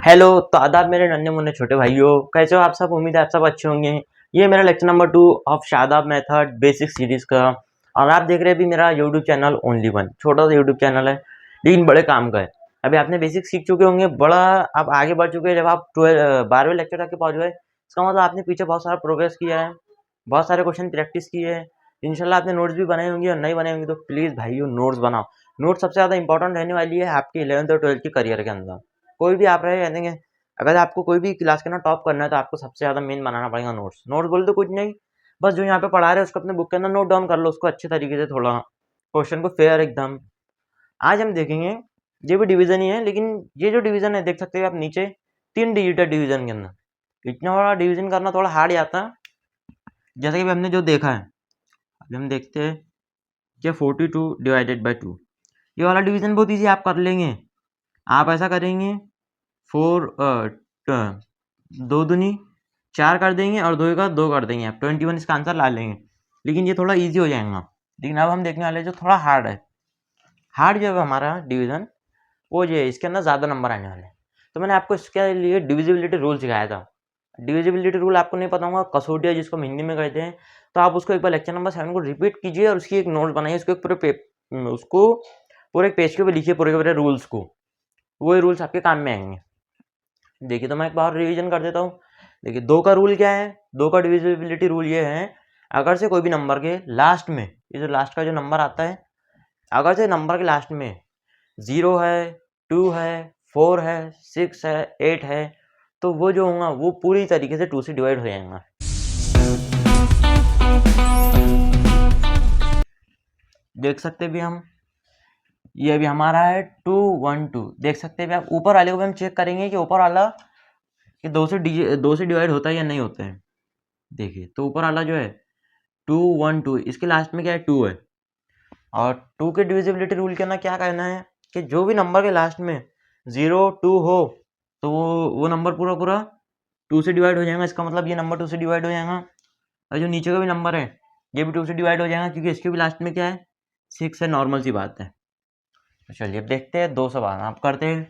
Hello, तो आदाब मेरे नन्हे मुन्ने छोटे भाइयों, कैसे हो आप सब। उम्मीद है आप सब अच्छे होंगे। ये मेरा lecture number 2 of Shadab method basic series का। और आप देख रहे हैं अभी मेरा यूट्यूब चैनल ओनली वन। छोटा सा यूट्यूब चैनल है लेकिन बड़े काम का है। अभी आपने बेसिक सीख चुके होंगे, बड़ा आप आगे बढ़ चुके हैं। जब आप 12वें लेक्चर तक के पहुंच गए, इसका मतलब आपने पीछे बहुत सारा प्रोग्रेस किया है, बहुत सारे क्वेश्चन प्रैक्टिस किए हैं। इंशाल्लाह आपने नोट्स भी बनाए होंगे, और नहीं बनाए होंगे तो प्लीज़ भाइयों नोट्स बनाओ। नोट्स सबसे ज़्यादा इंपॉर्टेंट रहने वाली है आपके 11th और 12th के करियर के अंदर। कोई भी आप रहे रहेंगे, अगर आपको कोई भी क्लास के अंदर टॉप करना है तो आपको सबसे ज़्यादा मेन बनाना पड़ेगा नोट्स। नोट्स बोले तो कुछ नहीं, बस जो यहाँ पे पढ़ा रहे हैं उसको अपने बुक के अंदर नोट डाउन कर लो, उसको अच्छे तरीके से, थोड़ा क्वेश्चन को फेयर एकदम। आज हम देखेंगे, ये भी डिवीजन ही है, लेकिन ये जो डिवीजन है देख सकते हो आप नीचे, 3 डिजिट डिवीजन के अंदर इतना बड़ा डिवीजन करना थोड़ा हार्ड आता है। जैसा कि हमने जो देखा है, अभी हम देखते हैं कि 42 डिवाइडेड बाई 2, ये वाला डिवीजन बहुत ईजी आप कर लेंगे। आप ऐसा करेंगे, 4 दो दूनी 4 कर देंगे और 2 का 2 कर देंगे, आप 21 इसका आंसर ला लेंगे। लेकिन ये थोड़ा इजी हो जाएगा। लेकिन अब हम देखने वाले जो थोड़ा हार्ड है, हार्ड जो है हमारा डिवीजन, वो ये है, इसके अंदर ज़्यादा नंबर आने वाले हैं। तो मैंने आपको इसके लिए डिविजिबिलिटी रूल सिखाया था। डिविजिबिलिटी रूल आपको नहीं पता होगा, कसौटिया जिसको हम हिंदी में कहते हैं, तो आप उसको एक बार लेक्चर नंबर 7 को रिपीट कीजिए और उसकी एक नोट बनाइए, उसको एक उसको पूरे एक पेज के ऊपर लिखिए, पूरे के पूरे रूल्स को। वही रूल्स आपके काम में आएंगे। देखिए, तो मैं एक बार रिवीजन कर देता हूँ। देखिए, 2 का रूल क्या है, 2 का डिविजिबिलिटी रूल ये है, अगर से कोई भी नंबर के लास्ट में, ये जो लास्ट का जो नंबर आता है, अगर से नंबर के लास्ट में 0 है, 2 है, 4 है, 6 है, 8 है, तो वो जो होगा वो पूरी तरीके से 2 से डिवाइड हो जाएगा। देख सकते भी हम, ये भी हमारा है 2 1 2। देख सकते हैं आप, ऊपर वाले को भी हम चेक करेंगे कि ऊपर वाला कि 2 से डिवाइड होता है या नहीं होता है। देखिए, तो ऊपर वाला जो है 2 1 2, इसके लास्ट में क्या है, 2 है। और 2 के डिविजिबिलिटी रूल के अंदर क्या कहना है कि जो भी नंबर के लास्ट में 0 2 हो, तो वो नंबर पूरा पूरा 2 से डिवाइड हो जाएगा। इसका मतलब ये नंबर 2 से डिवाइड हो जाएगा। और जो नीचे का भी नंबर है ये भी 2 से डिवाइड हो जाएगा, क्योंकि इसके भी लास्ट में क्या है, 6 है। नॉर्मल सी बात है। तो चलिए अब देखते हैं 2 सवाल आप करते हैं।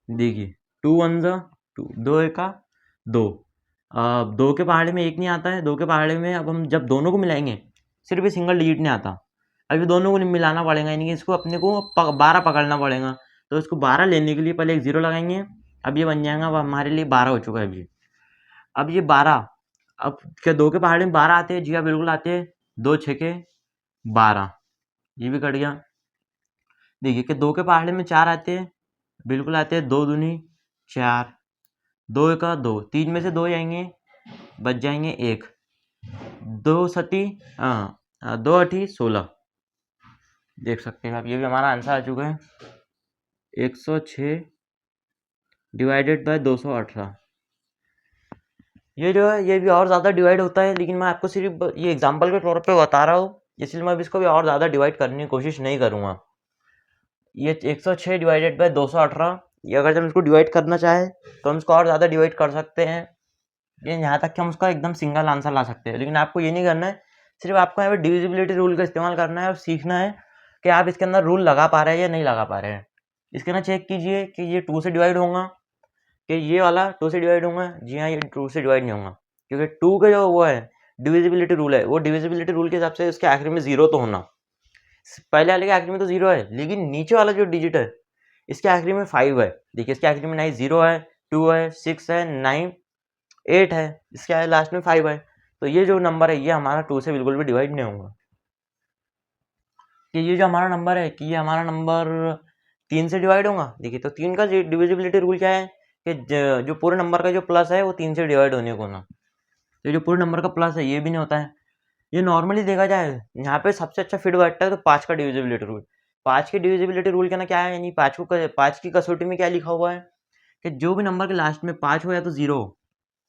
देखिए, 2 1 ज़ा 2, 2 एका 2। अब 2 के पहाड़े में 1 नहीं आता है, 2 के पहाड़े में अब हम जब दोनों को मिलाएंगे, सिर्फ ये सिंगल डिजिट नहीं आता। अभी दोनों को मिलाना पड़ेगा, यानी कि इसको अपने को 12 पकड़ना पड़ेगा। तो इसको 12 लेने के लिए पहले एक 0 लगाएंगे। अब ये बन जाएगा, अब हमारे लिए 12 हो चुका है अभी। अब ये 12, अब क्या 2 के पहाड़े में 12 आते हैं? जी हाँ, बिल्कुल आते हैं। 2 छके 12, ये भी कट गया। देखिए कि 2 के पहाड़े में 4 आते हैं, बिल्कुल आते हैं। 2 दूनी 4, 2 एका 2, 3 में से 2 जाएंगे, बच जाएंगे 1। 2 सती 2 अठी 16। देख सकते हैं आप, ये भी हमारा आंसर आ चुका है, 106 डिवाइडेड बाय 218। ये जो है ये भी और ज़्यादा डिवाइड होता है, लेकिन मैं आपको सिर्फ ये एग्जांपल के तौर पे बता रहा हूँ, इसलिए मैं इसको भी और ज़्यादा डिवाइड करने की कोशिश नहीं करूँगा। ये 106 डिवाइडेड बाय 218, ये अगर हम इसको डिवाइड करना चाहें तो हम इसको और ज़्यादा डिवाइड कर सकते हैं। ये यहाँ तक कि हम उसका एकदम सिंगल आंसर ला सकते हैं। लेकिन आपको ये नहीं करना है, सिर्फ आपको यहाँ पे डिविजिबिलिटी रूल का इस्तेमाल करना है और सीखना है कि आप इसके अंदर रूल लगा पा रहे हैं या नहीं लगा पा रहे हैं। इसके अंदर चेक कीजिए कि ये 2 से डिवाइड होगा, कि ये वाला 2 से डिवाइड होगा। जी हाँ, ये 2 से डिवाइड नहीं होगा, क्योंकि 2 का जो वो है डिविजिबिलिटी रूल है, वो डिविजिबिलिटी रूल के हिसाब से इसके आखिर में 0 तो होना। पहले वाले के आखिर में तो 0 है, लेकिन नीचे वाला जो डिजिट है इसके आखिरी में 5 है। देखिए, इसके आखिरी में नहीं 0 है, 2 है, 6 है, 9 8 है, इसके लास्ट में 5 है। तो ये जो नंबर है ये हमारा 2 से बिल्कुल भी डिवाइड नहीं होगा। कि ये जो हमारा नंबर है, कि ये हमारा नंबर 3 से डिवाइड होगा। देखिए, तो 3 का डिविजिबिलिटी रूल क्या है कि जो पूरे नंबर का जो प्लस है वो 3 से डिवाइड होने को ना। तो जो पूरे नंबर का प्लस है ये भी नहीं होता है। ये नॉर्मली देखा जाए, यहाँ पे सबसे अच्छा फिट बैठता है तो 5 का डिविजिबिलिटी रूल। 5 की डिविजिबिलिटी रूल का ना क्या है, यानी 5 की कसौटी में क्या लिखा हुआ है कि जो भी नंबर के लास्ट में 5 हो या तो 0 हो,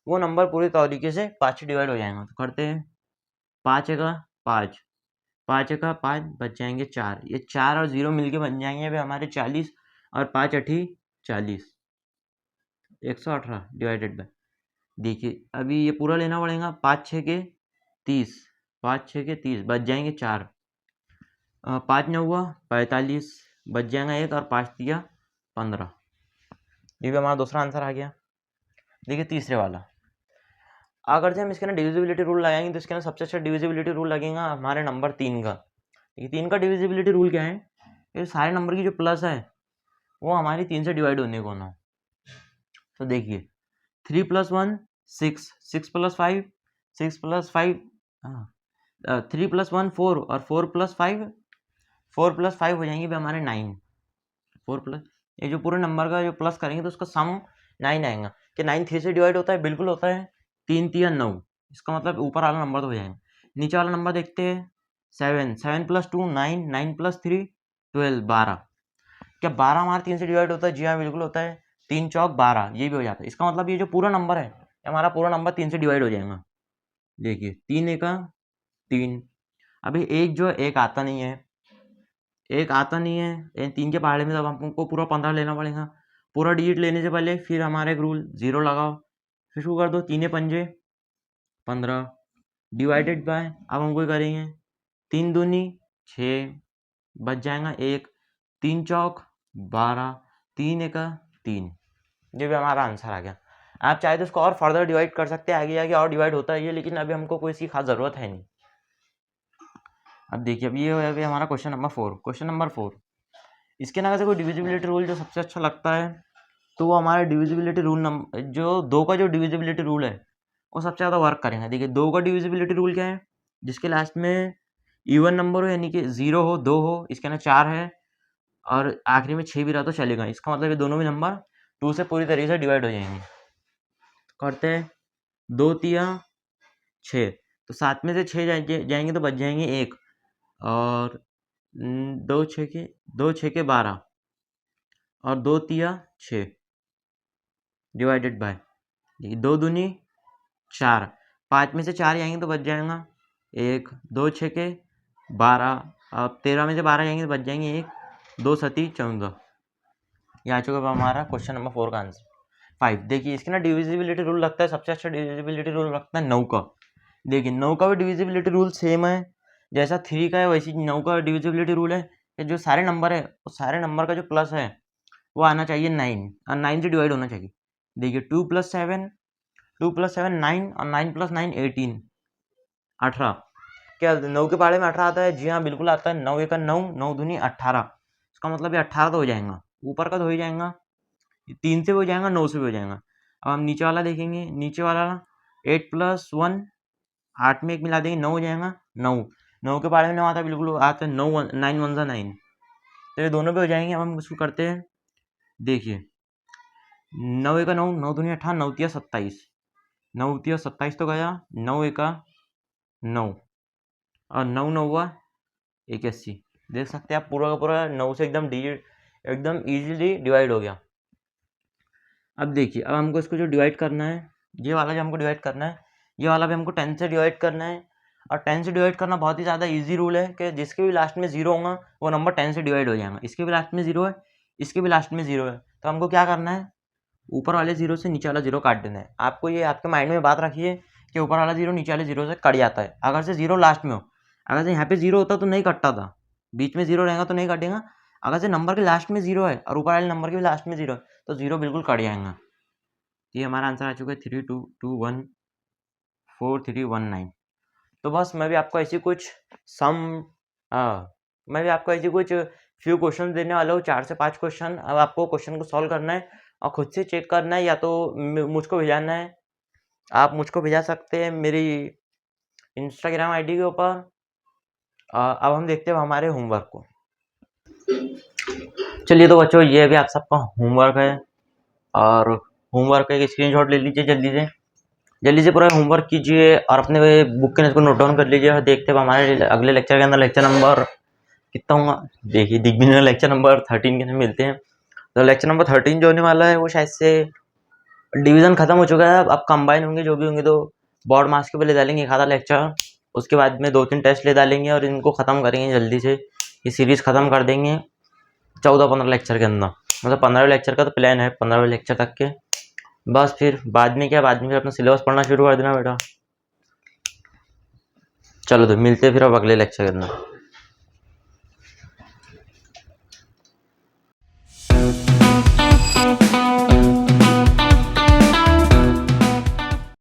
वो नंबर पूरी तरीके से 5 से डिवाइड हो जाएगा। तो करते हैं, 5 का 5, 5 का 5, बच जाएंगे 4। ये 4 और 0 मिलके बन जाएंगे अभी हमारे 40, और 5 अठी 40, 118 डिवाइडेड बाय। देखिए, अभी ये पूरा लेना पड़ेगा, 5 6 के 30, 5 6 के 30, बच जाएंगे 4। 5 9 हुआ 45, बच जाएगा 1, और 5 दिया 15। ये भी हमारा दूसरा आंसर आ गया। देखिए तीसरे वाला, अगर से हम इसके ना डिविजिबिलिटी रूल लगाएंगे तो इसके ना सबसे अच्छा डिविजिबिलिटी रूल लगेगा हमारे नंबर 3 का। देखिए 3 का डिविजिबिलिटी रूल क्या है, ये सारे नंबर की जो प्लस है वो हमारी 3 से डिवाइड होने को ना। तो देखिए 3 + 1 6, 6 + 5 6 + 5 3 + 1 4 और 4 + 5 4 + 5 हो जाएंगे भी हमारे 9। 4 प्लस ये जो पूरे नंबर का जो प्लस करेंगे तो उसका सम 9 आएगा। कि 9 3 से डिवाइड होता है, बिल्कुल होता है। 3 3 9, इसका मतलब ऊपर वाला नंबर तो हो जाएगा। नीचे वाला नंबर देखते हैं 7, 7 + 2 9, 9 + 3 12, 12। क्या 12 हमारा 3 से डिवाइड होता है? जी हाँ बिल्कुल होता है। 3 चौक 12, ये भी हो जाता है। इसका मतलब ये जो पूरा नंबर है हमारा पूरा नंबर 3 से डिवाइड हो जाएगा। देखिए 3 एका 3। अभी एक जो एक आता नहीं है, एक आता नहीं है 3 के पहाड़े में, तब हमको पूरा 15 लेना पड़ेगा। पूरा डिजिट लेने से पहले फिर हमारा एक रूल 0 लगाओ, फिर शुरू कर दो। 3 पंजे 15 डिवाइडेड बाय, अब हम कोई करेंगे 3 दूनी 6, बच जाएगा 1, 3 चौक 12, 3 एका 3। ये भी हमारा आंसर आ गया। आप चाहे तो इसको और फर्दर डिवाइड कर सकते हैं, आगे आगे और डिवाइड होता है ये, लेकिन अभी हमको कोई इसकी खास ज़रूरत है नहीं। अब देखिए अब ये है हमारा क्वेश्चन नंबर 4। क्वेश्चन नंबर 4, इसके ना वैसे कोई डिविजिबिलिटी रूल जो सबसे अच्छा लगता है तो वो हमारा डिविजिबिलिटी रूल नंबर जो 2 का जो डिविजिबिलिटी रूल है वो सबसे ज़्यादा वर्क करेंगे। देखिए 2 का डिविजिबिलिटी रूल क्या है, जिसके लास्ट में इवन नंबर हो, यानी कि 0 हो, 2 हो, इसके ना 4 है और आखिरी में 6 भी रहा तो चलेगा। इसका मतलब ये दोनों भी नंबर 2 से पूरी तरीके से डिवाइड हो जाएंगे। करते हैं 2 तिया 6, तो 7 में से 6 जाएंगे तो बच जाएंगे 1, और 2 6 के 12 और 2 तिया 6 डिवाइडेड बाय 2 दूनी 4, 5 में से 4 जाएंगे तो बच जाएगा 1, 2 6 के 12, अब 13 में से 12 जाएंगे तो बच जाएंगे 1, 2 7 14। ये आ चुका हमारा क्वेश्चन नंबर 4 का आंसर। 5 देखिए इसके ना डिविजिबिलिटी रूल लगता है सबसे अच्छा डिविजिबिलिटी रूल लगता है 9 का। देखिए 9 का भी डिविजिबिलिटी रूल सेम है जैसा 3 का है, वैसे 9 का डिविजिबिलिटी रूल है कि जो सारे नंबर है उस सारे नंबर का जो प्लस है वो आना चाहिए 9 और 9 से डिवाइड होना चाहिए। देखिए 2 + 7 9 और 9 + 9 18, 18। क्या 9 के पहाड़े में 18 आता है? जी हाँ बिल्कुल आता है। 9 एका 9, 9 दूनी 18, इसका मतलब ये 18 तो हो जाएगा, ऊपर का तो हो ही जाएगा, 3 से भी हो जाएगा, 9 से भी हो जाएगा। अब हम नीचे वाला देखेंगे, नीचे वाला 8 + 1 8 में 1 मिला देंगे 9 हो जाएगा। 9 9 के पहाड़े में 9 आता है, बिल्कुल आता है। 9 9 1 ज़ा 9, तो ये दोनों पे हो जाएंगे। अब हम इसको करते हैं, देखिए 9 एका 9, 9 दूनी 18, 9 तिया 27, 9 तिया 27 तो गया, 9 एका 9 और 9 9 81। देख सकते हैं आप पूरा का पूरा 9 से एकदम इजीली डिवाइड हो गया। अब देखिए अब हमको इसको जो डिवाइड करना है, ये वाला जो हमको डिवाइड करना है, ये वाला भी हमको 10 से डिवाइड करना है। और 10 से डिवाइड करना बहुत ही ज़्यादा इजी रूल है कि जिसके भी लास्ट में 0 होगा वो नंबर 10 से डिवाइड हो जाएगा। इसके भी लास्ट में 0 है, इसके भी लास्ट में 0 है, तो हमको क्या करना है, ऊपर वाले 0 से नीचे वाला 0 काट देना है। आपको ये आपके माइंड में बात रखिए कि ऊपर वाला 0 नीचे वाले 0 से कट जाता है। अगर से 0 लास्ट में हो, अगर से यहाँ पे 0 होता तो नहीं कटता था, बीच में 0 रहेगा तो नहीं कटेगा। अगर से नंबर के लास्ट में 0 है और ऊपर वाले नंबर के भी लास्ट में 0 है तो 0 बिल्कुल कट जाएगा। ये हमारा आंसर आ चुका है 3 2 2 1 4 3 1 9। तो बस मैं भी आपको ऐसी कुछ मैं भी आपको ऐसी कुछ फ्यू क्वेश्चन देने वाला हूँ, 4 से 5 क्वेश्चन। अब आपको क्वेश्चन को सॉल्व करना है और खुद से चेक करना है, या तो मुझको भिजाना है। आप मुझको भिजा सकते हैं मेरी इंस्टाग्राम आईडी के ऊपर। अब हम देखते हैं हमारे होमवर्क को। चलिए तो बच्चों ये भी आप सबका होमवर्क है, और होमवर्क का एक स्क्रीनशॉट ले लीजिए जल्दी से पूरा होमवर्क कीजिए और अपने बुक के इसको नोट डाउन कर लीजिए। और देखते हैं हमारे अगले लेक्चर के अंदर लेक्चर नंबर कितना होगा। देखिए दिग्विजय लेक्चर नंबर 13 के अंदर मिलते हैं। तो लेक्चर नंबर 13 जो होने वाला है वो शायद से डिवीजन खत्म हो चुका है, अब कंबाइन होंगे जो भी होंगे तो बोर्ड मार्क्स के पहले डालेंगे एक आधा लेक्चर, उसके बाद में 2-3 टेस्ट ले डालेंगे और इनको ख़त्म करेंगे जल्दी से। ये सीरीज़ ख़त्म कर देंगे 14-15 लेक्चर के अंदर, मतलब 15 लेक्चर का तो प्लान है, 15 लेक्चर तक के। बस फिर बाद में फिर अपना सिलेबस पढ़ना शुरू कर देना बेटा। चलो तो मिलते हैं फिर अब अगले लेक्चर के अंदर।